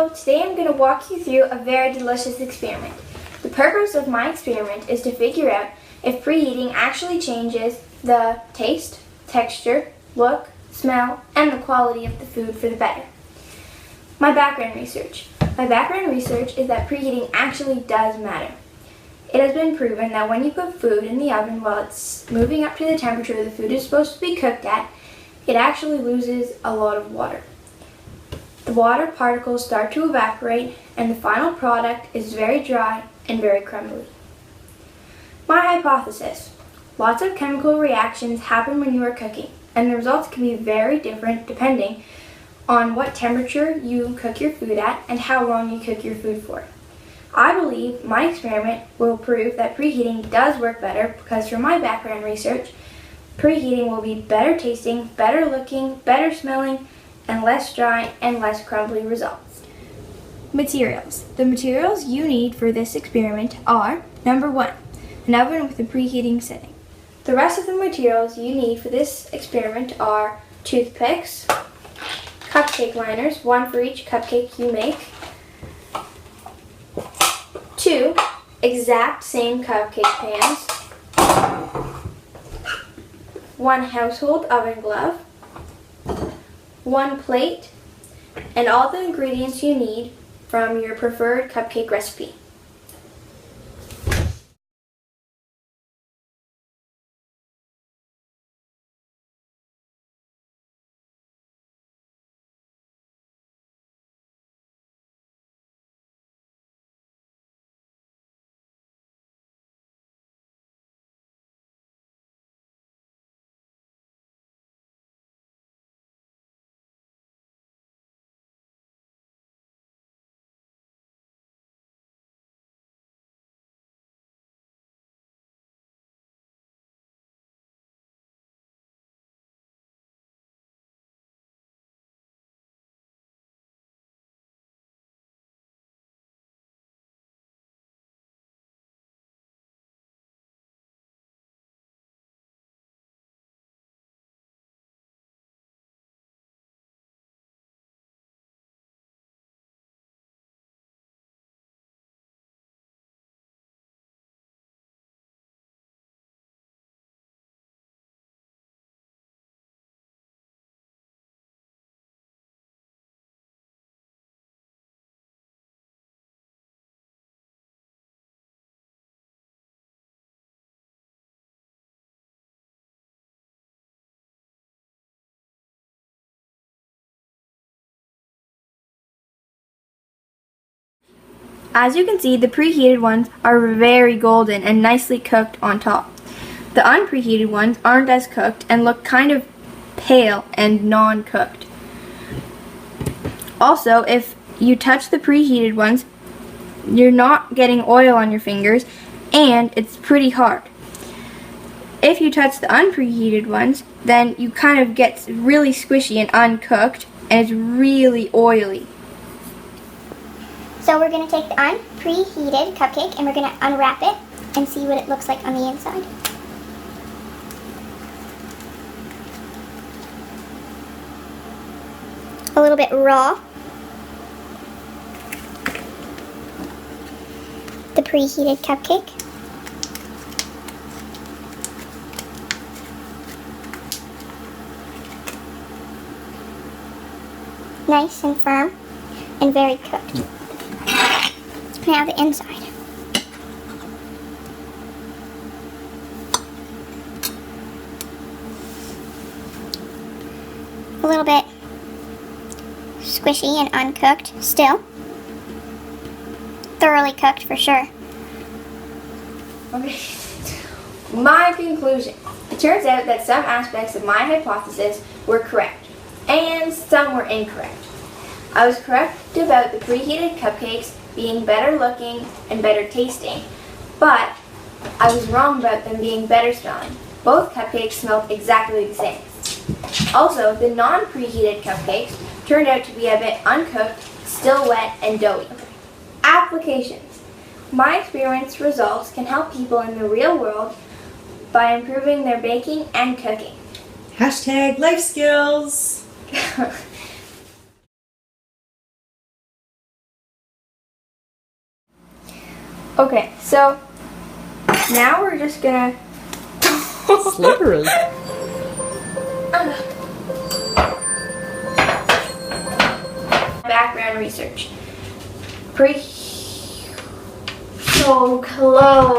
So today I'm going to walk you through a very delicious experiment. The purpose of my experiment is to figure out if preheating actually changes the taste, texture, look, smell, and the quality of the food for the better. My background research. My background research is that preheating actually does matter. It has been proven that when you put food in the oven while it's moving up to the temperature the food is supposed to be cooked at, it actually loses a lot of water. The water particles start to evaporate and the final product is very dry and very crumbly. My hypothesis. Lots of chemical reactions happen when you are cooking, and the results can be very different depending on what temperature you cook your food at and how long you cook your food for. I believe my experiment will prove that preheating does work better because from my background research, preheating will be better tasting, better looking, better smelling, and less dry and less crumbly results. Materials. The materials you need for this experiment are, number 1, an oven with a preheating setting. The rest of the materials you need for this experiment are toothpicks, cupcake liners, 1 for each cupcake you make, 2 exact same cupcake pans, 1 household oven glove, 1 plate, and all the ingredients you need from your preferred cupcake recipe. As you can see, the preheated ones are very golden and nicely cooked on top. The unpreheated ones aren't as cooked and look kind of pale and non-cooked. Also, if you touch the preheated ones, you're not getting oil on your fingers and it's pretty hard. If you touch the unpreheated ones, then you kind of get really squishy and uncooked and it's really oily. So we're going to take the unpreheated cupcake and we're going to unwrap it and see what it looks like on the inside. A little bit raw. The preheated cupcake. Nice and firm and very cooked. Now the inside. A little bit squishy and uncooked still. Thoroughly cooked for sure. Okay. My conclusion. It turns out that some aspects of my hypothesis were correct, and some were incorrect. I was correct about the preheated cupcakes being better looking and better tasting, but I was wrong about them being better smelling. Both cupcakes smelled exactly the same. Also, the non-preheated cupcakes turned out to be a bit uncooked, still wet and doughy. Applications. My experience results can help people in the real world by improving their baking and cooking. #LifeSkills. Okay, so now we're just gonna Slippery. Background research. So close.